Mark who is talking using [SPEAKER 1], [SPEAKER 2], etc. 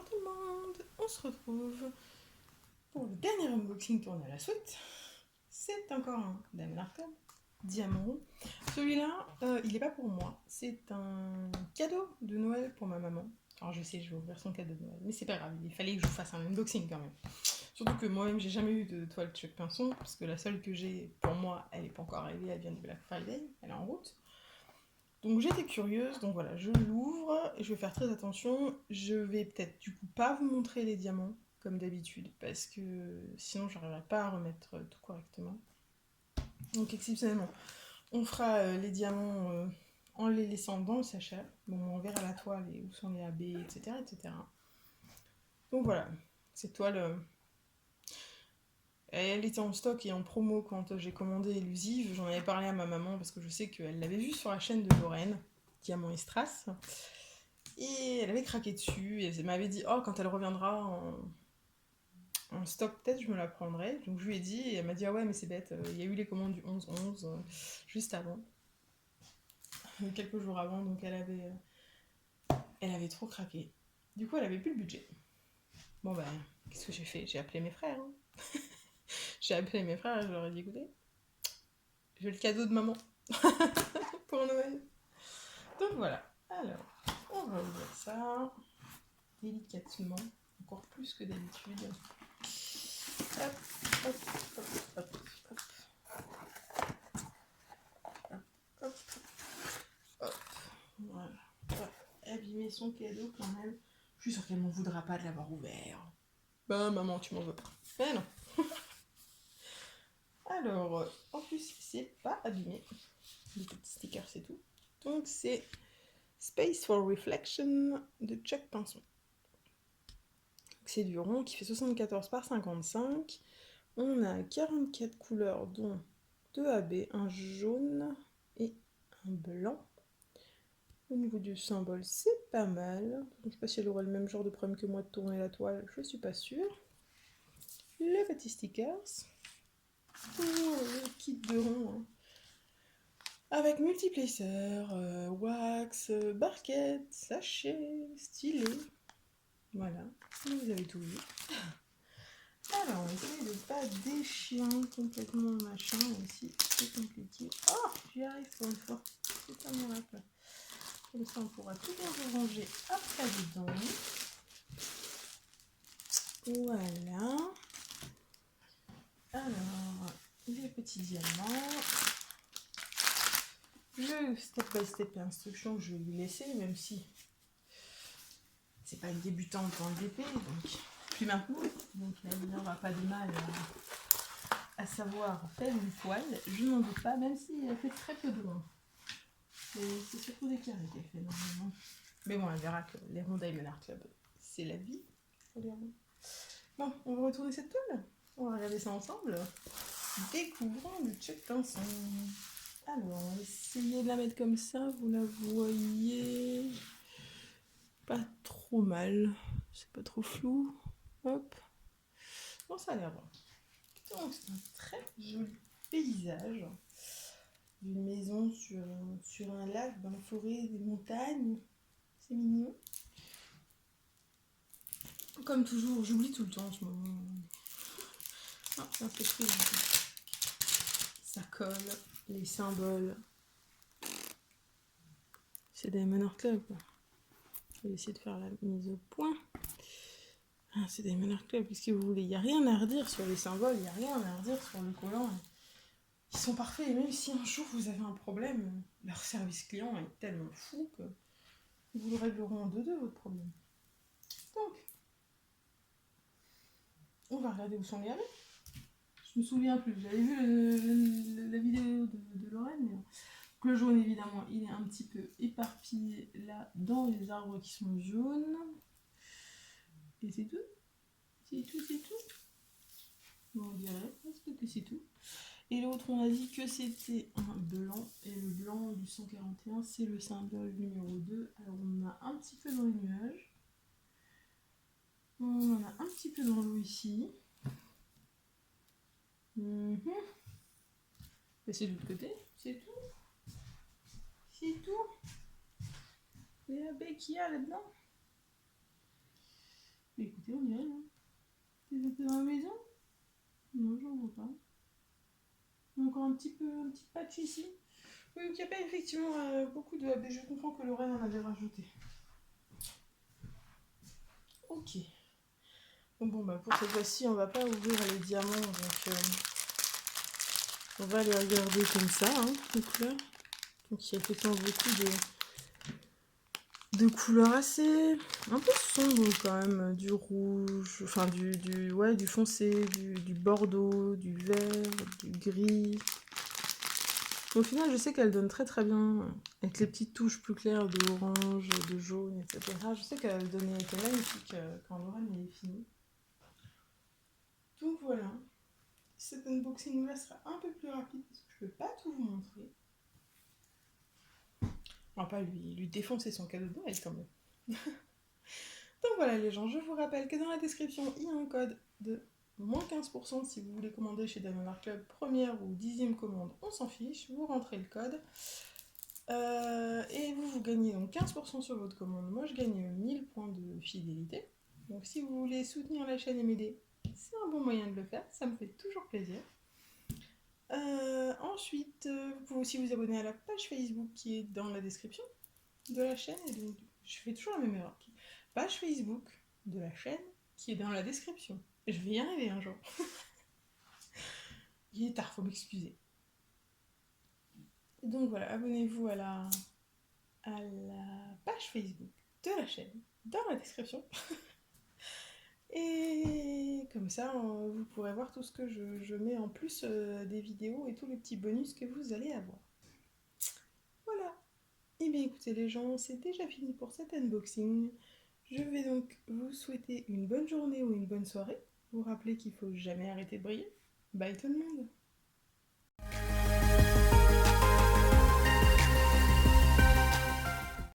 [SPEAKER 1] Bonjour tout le monde, on se retrouve pour le dernier unboxing tourné à la suite. C'est encore un Diamond Art Club, diamant rond. Celui-là, il n'est pas pour moi, c'est un cadeau de Noël pour ma maman. Alors je sais, je vais ouvrir son cadeau de Noël, mais c'est pas grave, il fallait que je vous fasse un unboxing quand même. Surtout que moi-même, j'ai jamais eu de toile Chuck Pinson, parce que la seule que j'ai pour moi, elle n'est pas encore arrivée, elle vient du Black Friday, elle est en route. Donc j'étais curieuse, donc voilà, je l'ouvre, je vais faire très attention. Je vais peut-être du coup pas vous montrer les diamants, comme d'habitude, parce que sinon j'arriverai pas à remettre tout correctement. Donc exceptionnellement, on fera les diamants en les laissant dans le sachet. Bon, on verra la toile et où sont les AB, etc. etc. Donc voilà, cette toile, elle était en stock et en promo quand j'ai commandé Elusive. J'en avais parlé à ma maman parce que je sais qu'elle l'avait vue sur la chaîne de Lorraine, Diamant et Strass. Et elle avait craqué dessus et elle m'avait dit, oh, quand elle reviendra en stock, peut-être je me la prendrai. Donc je lui ai dit et elle m'a dit, ah ouais, mais c'est bête, il y a eu les commandes du 11-11 juste avant, quelques jours avant, donc elle avait trop craqué. Du coup, elle avait plus le budget. Bon ben, qu'est-ce que j'ai fait? J'ai appelé mes frères. Hein. J'ai appelé mes frères et je leur ai dit, écoutez, j'ai le cadeau de maman pour Noël. Donc voilà. Alors, on va ouvrir ça délicatement, encore plus que d'habitude. Hop, hop, hop, hop, hop. Hop, hop. Voilà. Hop. Abîmer son cadeau quand même. Je suis sûre qu'elle m'en voudra pas de l'avoir ouvert. Ben maman, tu m'en veux pas. Mais non. Alors, en plus, c'est pas abîmé. Les petits stickers, c'est tout. Donc c'est Space for Reflection de Chuck Pinson. C'est du rond qui fait 74 par 55. On a 44 couleurs, dont 2 AB, un jaune et un blanc. Au niveau du symbole, c'est pas mal. Je ne sais pas si elle aura le même genre de problème que moi de tourner la toile, je suis pas sûre. Les petits stickers. Pour le kit de rond. Hein. Avec multiplacer, wax, barquette, sachet, stylet. Voilà, vous avez tout vu. Alors, on essaie de ne pas déchirer complètement le machin aussi, c'est compliqué. Oh, j'y arrive pour une fois, c'est un miracle. Comme ça, on pourra tout bien ranger après dedans. Voilà. Alors, les petits diamants. Le step by step instruction, je vais lui laisser, même si c'est pas une débutante dans le DP, donc plus maintenant. Donc la n'aura pas de mal à savoir faire une toile. Je n'en doute pas, même si elle fait très peu de ronds. C'est surtout des carrés qu'elle fait normalement. Mais bon, elle verra que les ronds Diamond Art Club, c'est la vie pour les ronds. Bon, on va retourner cette toile. On va regarder ça ensemble. Découvrons le Chuck Pinson. Alors, on va essayer de la mettre comme ça. Vous la voyez pas trop mal. C'est pas trop flou. Hop. Bon, ça a l'air bon. Donc, c'est un très joli paysage d'une maison sur un lac, dans la forêt, des montagnes. C'est mignon. Comme toujours, j'oublie tout le temps en ce moment. Ah, c'est un peu triste. Ça colle, les symboles. C'est Diamond Art Club. Je vais essayer de faire la mise au point. Ah, c'est Diamond Art Club, qu'est-ce que vous voulez? Il n'y a rien à redire sur les symboles, il n'y a rien à redire sur le collant. Ils sont parfaits, et même si un jour vous avez un problème, leur service client est tellement fou que vous le régleront en 2-2 votre problème. Donc, on va regarder où sont les AB. Je me souviens plus, j'avais vu la vidéo de Lorraine, mais non. Donc, le jaune, évidemment, il est un petit peu éparpillé là dans les arbres qui sont jaunes. Et c'est tout. C'est tout, c'est tout. Bon, on dirait presque que c'est tout. Et l'autre, on a dit que c'était un blanc. Et le blanc du 141, c'est le symbole numéro 2. Alors, on en a un petit peu dans les nuages. On en a un petit peu dans l'eau ici. Et c'est de l'autre côté. C'est tout. C'est tout. Les abeilles qu'il y a là-dedans. Écoutez, on dirait, hein. Des œufs dans la maison? Non, j'en vois pas. Encore un petit patch ici. Oui, il n'y a pas effectivement beaucoup de... Je comprends que Lorraine en avait rajouté. Ok. Bon, bah pour cette fois-ci, on va pas ouvrir les diamants, donc on va les regarder comme ça, hein, les couleurs. Donc il y a effectivement beaucoup de couleurs assez un peu sombres quand même, du rouge, enfin du foncé, du bordeaux, du vert, du gris. Au final, je sais qu'elle donne très très bien, avec les petites touches plus claires de orange, de jaune, etc. Je sais qu'elle était magnifique quand Lorraine est finie. Donc voilà, cet unboxing là sera un peu plus rapide parce que je ne peux pas tout vous montrer. On va pas lui défoncer son cadeau de Noël quand même. Donc voilà les gens, je vous rappelle que dans la description, il y a un code de moins 15% si vous voulez commander chez Diamond Art Club, première ou 10e commande, on s'en fiche, vous rentrez le code. Et vous gagnez donc 15% sur votre commande. Moi je gagne 1000 points de fidélité. Donc si vous voulez soutenir la chaîne et m'aider, c'est un bon moyen de le faire, ça me fait toujours plaisir. Ensuite, vous pouvez aussi vous abonner à la page Facebook qui est dans la description de la chaîne. Et donc, je fais toujours la même erreur. Page Facebook de la chaîne qui est dans la description. Je vais y arriver un jour. Il est tard, faut m'excuser. Donc voilà, abonnez-vous à la page Facebook de la chaîne dans la description. Et comme ça, vous pourrez voir tout ce que je mets en plus des vidéos et tous les petits bonus que vous allez avoir. Voilà. Et bien écoutez les gens, c'est déjà fini pour cet unboxing. Je vais donc vous souhaiter une bonne journée ou une bonne soirée. Vous rappelez qu'il ne faut jamais arrêter de briller. Bye tout le monde.